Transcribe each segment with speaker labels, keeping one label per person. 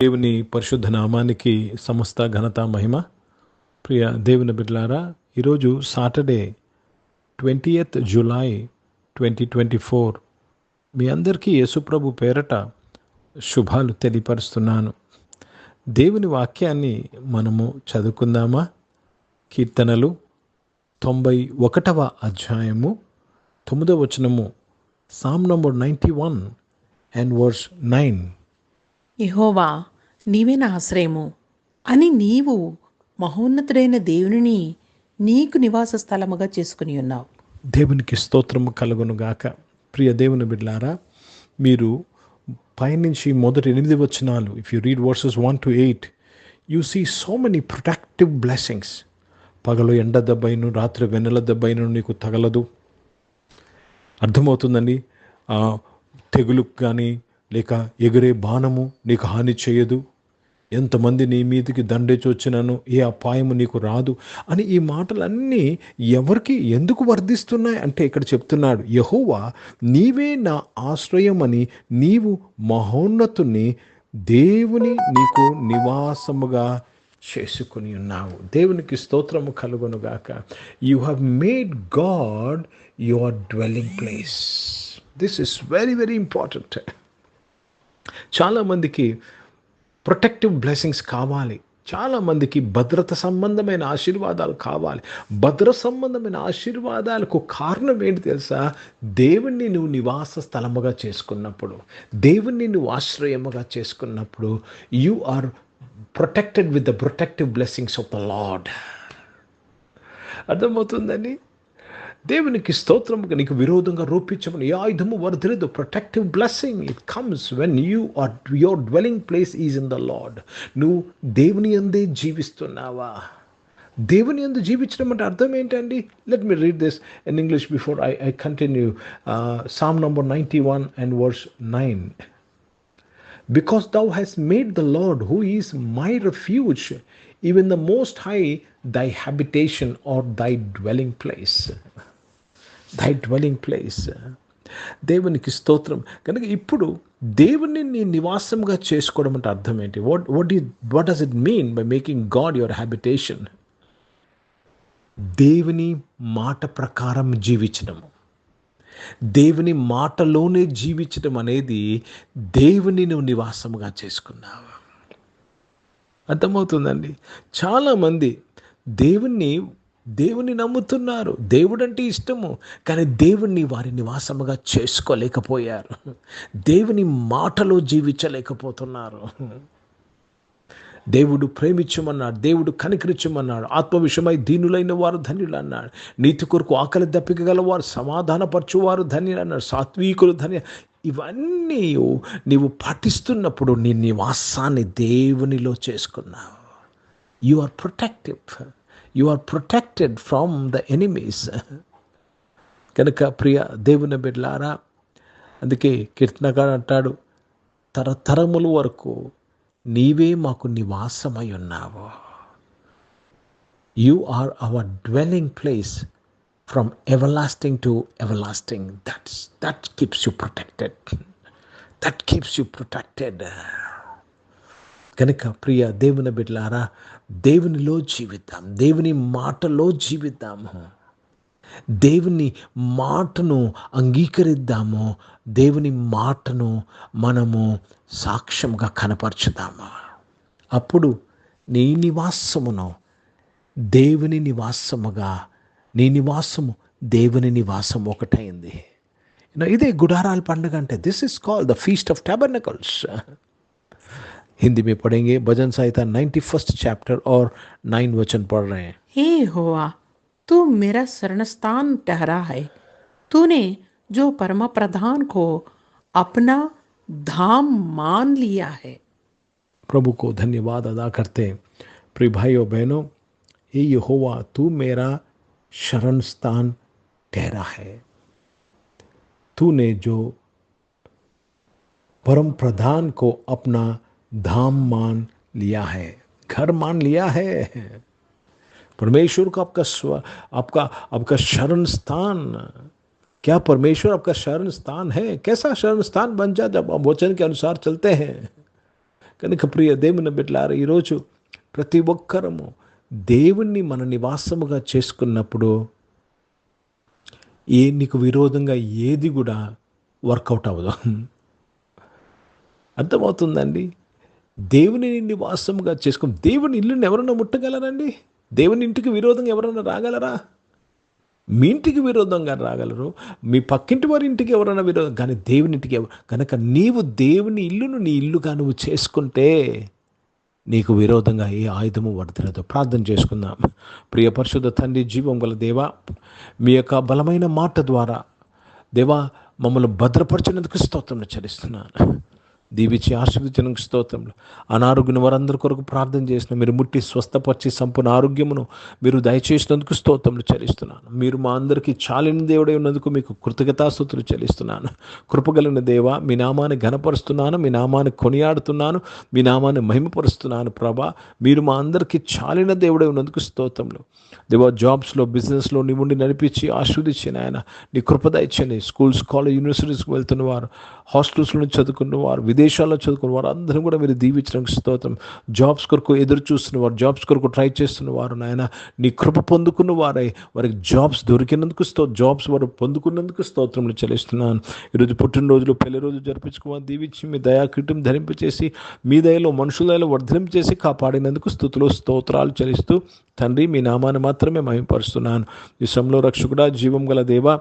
Speaker 1: దేవుని పరిశుద్ధ నామానికి సమస్త ఘనత మహిమ. ప్రియ దేవుని బిడ్డలారా, ఈరోజు సాటర్డే 20th జూలై 2024. మీ అందరికీ యేసుప్రభు పేరట శుభాలు తెలియపరుస్తున్నాను. దేవుని వాక్యాన్ని మనము చదువుకుందామా? కీర్తనలు 91వ అధ్యాయము 9వ వచనము, సామ్ నంబర్ 91 and verse 9.
Speaker 2: యెహోవా నీవే నా ఆశ్రయము అని నీవు మహోన్నతుడైన దేవునిని నీకు నివాస స్థలముగా చేసుకుని ఉన్నావు.
Speaker 1: దేవునికి స్తోత్రము కలుగును గాక. ప్రియ దేవుని బిడ్డలారా, మీరు పైనుంచి మొదటి 8 వచనాలు, if you read verses 1 to 8, you see so many protective blessings. పగలు ఎండ దెబ్బైను, రాత్రి వెన్నెల దెబ్బైను నీకు తగలదు. అర్థమవుతుందండి. తెగులు కానీ లేక ఎగిరే బాణము నీకు హాని చేయదు. ఎంతమంది నీ మీదకి దండేచి వచ్చినాను, ఏ అపాయము నీకు రాదు అని ఈ మాటలన్నీ ఎవరికి ఎందుకు వర్ధిస్తున్నాయి అంటే ఇక్కడ చెప్తున్నాడు, యెహోవా నీవే నా ఆశ్రయం అని నీవు మహోన్నతుని దేవుని నీకు నివాసముగా చేసుకుని ఉన్నావు. దేవునికి స్తోత్రము కలుగునుగాక. You have made God your dwelling place. This is very very important. చాలామందికి ప్రొటెక్టివ్ బ్లెస్సింగ్స్ కావాలి. చాలామందికి భద్రత సంబంధమైన ఆశీర్వాదాలు కావాలి. భద్ర సంబంధమైన ఆశీర్వాదాలకు కారణం ఏంటి తెలుసా? దేవుణ్ణి నువ్వు నివాస స్థలముగా చేసుకున్నప్పుడు, దేవుణ్ణి నువ్వు ఆశ్రయముగా చేసుకున్నప్పుడు, you are protected with the protective blessings of the Lord. అర్థమవుతుందని దేవునికి స్తోత్రముగా నీకు విరోధంగా రూపించమని ఏ ఆయుధము వర్ధలేదు. Protective blessing it comes when your dwelling place is in the Lord. నువ్వు దేవుని యందే జీవిస్తున్నావా? దేవుని యందు జీవించడం అంటే అర్థం ఏంటండి? Let me read this in English before I continue. Sam number 91 and verse 9. Because thou hast made the Lord, who is my refuge, even the Most High, thy habitation or thy dwelling place. Thy dwelling place. దేవునికి స్తోత్రం. కనుక ఇప్పుడు దేవుని నీ నివాసంగా చేసుకోవడం అంటే అర్థం ఏంటి? what does it mean by making God your habitation? దేవుని మాట ప్రకారం జీవించడము, దేవుని మాటలోనే జీవించడం అనేది దేవుని నువ్వు నివాసముగా చేసుకున్నావు. అర్థమవుతుందండి. చాలామంది దేవుని నమ్ముతున్నారు, దేవుడంటే ఇష్టము, కానీ దేవుణ్ణి వారి నివాసముగా చేసుకోలేకపోయారు. దేవుని మాటలో జీవించలేకపోతున్నారు. దేవుడు ప్రేమించమన్నాడు, దేవుడు కనికరించమన్నాడు, ఆత్మవిషయమై దీనులైన వారు ధన్యులు అన్నాడు, నీతి కొరకు ఆకలి దప్పిక గల వారు సమాధానపరచువారు ధన్యులు అన్నాడు, సాత్వికులు ధన్య. ఇవన్నీ నీవు పాటిస్తున్నప్పుడు నీ నివాసాన్ని దేవునిలో చేసుకున్నావు. You are protective. You are protected from the enemies. కనుక ప్రియ దేవుని బిడ్డలారా, అందుకే కీర్తనకారుడు అంటాడు, తరతరముల వరకు నీవే మాకు నివాసమై ఉన్నావు. You are our dwelling place from everlasting to everlasting. That keeps you protected. That keeps you protected. కనుక ప్రియ దేవుని బిడ్డలారా, దేవునిలో జీవిద్దాం, దేవుని మాటలో జీవిద్దాము, దేవుని మాటను అంగీకరిద్దాము, దేవుని మాటను మనము సాక్ష్యంగా కనపరచుదాము. అప్పుడు నీ నివాసమును దేవుని నివాసముగా, నీ నివాసము దేవుని నివాసం ఒకటైంది. ఇదే గుడారాల పండుగ అంటే. This is called the feast of tabernacles. Hindi में पढ़ेंगे, भजन संहिता 91st चैप्टर और 9 वचन पढ़ रहे हैं.
Speaker 2: हे यहोवा तू मेरा शरणस्थान ठहरा है, तूने जो परम प्रधान को अपना धाम मान लिया है.
Speaker 1: प्रभु को धन्यवाद अदा करते हैं. प्रिय भाइयों बहनों, हे यहोवा तू मेरा शरण स्थान ठहरा है. तूने जो परम प्रधान को अपना धाम मान लिया है, घर मान लिया है. परमेश्वर को आपका शरण स्थान, क्या परमेश्वर आपका शरण स्थान है? कैसा शरण स्थान बन जाए जब आप वचन के अनुसार चलते हैं. కనుక ప్రియ దేవుని బిడ్డలారా, ఈరోజు ప్రతి ఒక్కరము దేవుణ్ణి మన నివాసముగా చేసుకున్నప్పుడు నీకు విరోధంగా ఏది కూడా వర్కౌట్ అవ్వదు. అర్థమవుతుందండి? దేవుని నివాసముగా చేసుకుని దేవుని ఇల్లుని ఎవరన్నా ముట్టగలరండి? దేవుని ఇంటికి విరోధంగా ఎవరన్నా రాగలరా? మీ ఇంటికి విరోధంగా రాగలరు, మీ పక్కింటి వారి ఇంటికి ఎవరైనా విరోధం, కానీ దేవుని ఇంటికి కనుక నీవు దేవుని ఇల్లును నీ ఇల్లుగా నువ్వు చేసుకుంటే నీకు విరోధంగా ఏ ఆయుధము వర్ధనతో. ప్రార్థన చేసుకుందాం. ప్రియ పరిశుద్ధ తండ్రి, జీవం గల దేవా, మీ యొక్క బలమైన మాట ద్వారా దేవా మమ్మల్ని భద్రపరిచినందుకు స్తోత్రం చెల్లిస్తున్నాను. దీవించి ఆశీర్వదించడానికి స్తోత్రంలో. అనారోగ్యం వారందరి కొరకు ప్రార్థన చేసిన మీరు ముట్టి స్వస్థపరిచి సంపూర్ణ ఆరోగ్యమును మీరు దయచేసినందుకు స్తోత్రములు చెల్లిస్తున్నాను. మీరు మా అందరికీ చాలిన దేవుడై ఉన్నందుకు మీకు కృతజ్ఞతాస్తుతులు చెల్లిస్తున్నాను. కృపగలిగిన దేవా, మీ నామాన్ని ఘనపరుస్తున్నాను, మీ నామాన్ని కొనియాడుతున్నాను, మీ నామాన్ని మహిమపరుస్తున్నాను. ప్రభా, మీరు మా అందరికీ చాలిన దేవుడై ఉన్నందుకు స్తోత్రములు. దేవా, జాబ్స్లో బిజినెస్లో నీ ఉండి నడిపించి ఆశీర్వదించిన ఆయన నీ కృప దయచేయండి. స్కూల్స్, కాలేజ్, యూనివర్సిటీస్కి వెళ్తున్న వారు, హాస్టల్స్లో చదువుకున్న వారు, విదేశాల్లో చదువుకున్న వారు అందరూ కూడా మీరు దీవించడానికి స్తోత్రం. జాబ్స్ కొరకు ఎదురు చూస్తున్నవారు, జాబ్స్ కొరకు ట్రై చేస్తున్నవారు నాయన నీ కృప పొందుకున్న వారై వారికి జాబ్స్ దొరికినందుకు జాబ్స్ వారు పొందుకున్నందుకు స్తోత్రములు చెల్లిస్తున్నాను. ఈరోజు పుట్టినరోజులు, పెళ్లి రోజు జరిపించుకోవాలి దీవించి మీ దయాకీటం ధరింపచేసి మీ దయలో మనుషుల దయలో వర్ధలింపచేసి కాపాడినందుకు స్తుతులు స్తోత్రాలు చెల్లిస్తూ తండ్రి మీ నామాన్ని మాత్రమే మహిమపరుస్తున్నాను. ఈ సమయంలో రక్షకుడా, జీవం గల దేవా,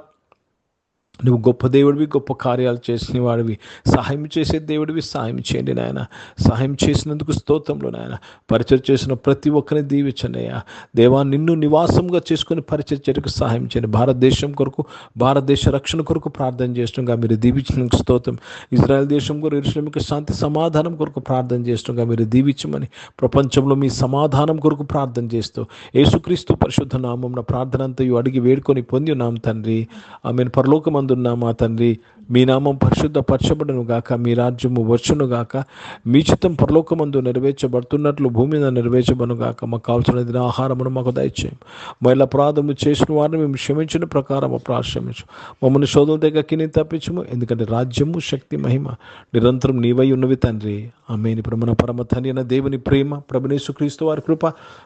Speaker 1: నువ్వు గొప్ప దేవుడివి, గొప్ప కార్యాలు చేసిన వాడివి, సహాయం చేసే దేవుడివి. సహాయం చేయండి నాయన. సహాయం చేసినందుకు స్తోత్రంలో నాయన. పరిచయం చేసిన ప్రతి ఒక్కరిని దీవించండి అయ్యా. దేవా, నిన్ను నివాసంగా చేసుకుని పరిచర్యకు సహాయం చేయండి. భారతదేశం కొరకు, భారతదేశ రక్షణ కొరకు ప్రార్థన చేస్తుండగా మీరు దీవించినందుకు స్తోత్రం. ఇజ్రాయెల్ దేశం కొరకు, యెరూషలేముకు శాంతి సమాధానం కొరకు ప్రార్థన చేస్తుండగా మీరు దీవించమని, ప్రపంచంలో మీ సమాధానం కొరకు ప్రార్థన చేస్తూ యేసుక్రీస్తు పరిశుద్ధ నామమున ప్రార్థన అంతయు అడిగి వేడుకొని పొంది ఉన్నాం తండ్రి. ఆమెను పరలోకమందు మా తండ్రి, మీ నామం పరిశుద్ధపరచబడును గాక, మీ రాజ్యము వచ్చును గాక, మీ చిత్తం పరలోకమందు నెరవేర్చబడుతున్నట్లు భూమి మీద నెరవేర్చబడును గాక. మాకు కావాల్సిన ఆహారమును మాకు దయచేయం. మళ్ళీ అపరాధము చేసిన వారిని మేము క్షమించిన ప్రకారం క్షమించు. మమ్మల్ని శోధన దగ్గరికి తప్పించము, ఎందుకంటే రాజ్యము, శక్తి, మహిమ నిరంతరం నీవై ఉన్నవి తండ్రి. ఆమేన్. ఇప్పుడు మన పరమ తండ్రి అయిన దేవుని ప్రేమ, ప్రభువైన యేసుక్రీస్తు వారి కృప,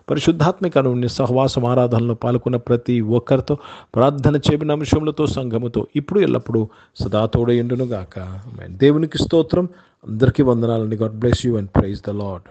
Speaker 1: పరిశుద్ధాత్మిక అనుని సహవాసం ఆరాధనలో పాల్గొన్న ప్రతి ఒక్కరితో, ప్రార్థన చేపిన అంశములతో, సంఘముతో ఇప్పుడు ఎల్లప్పుడూ సదా తోడయుండును గాక. ఆమేన్. దేవునికి స్తోత్రం. అందరికీ వందనాలండి. God bless you and praise the lord.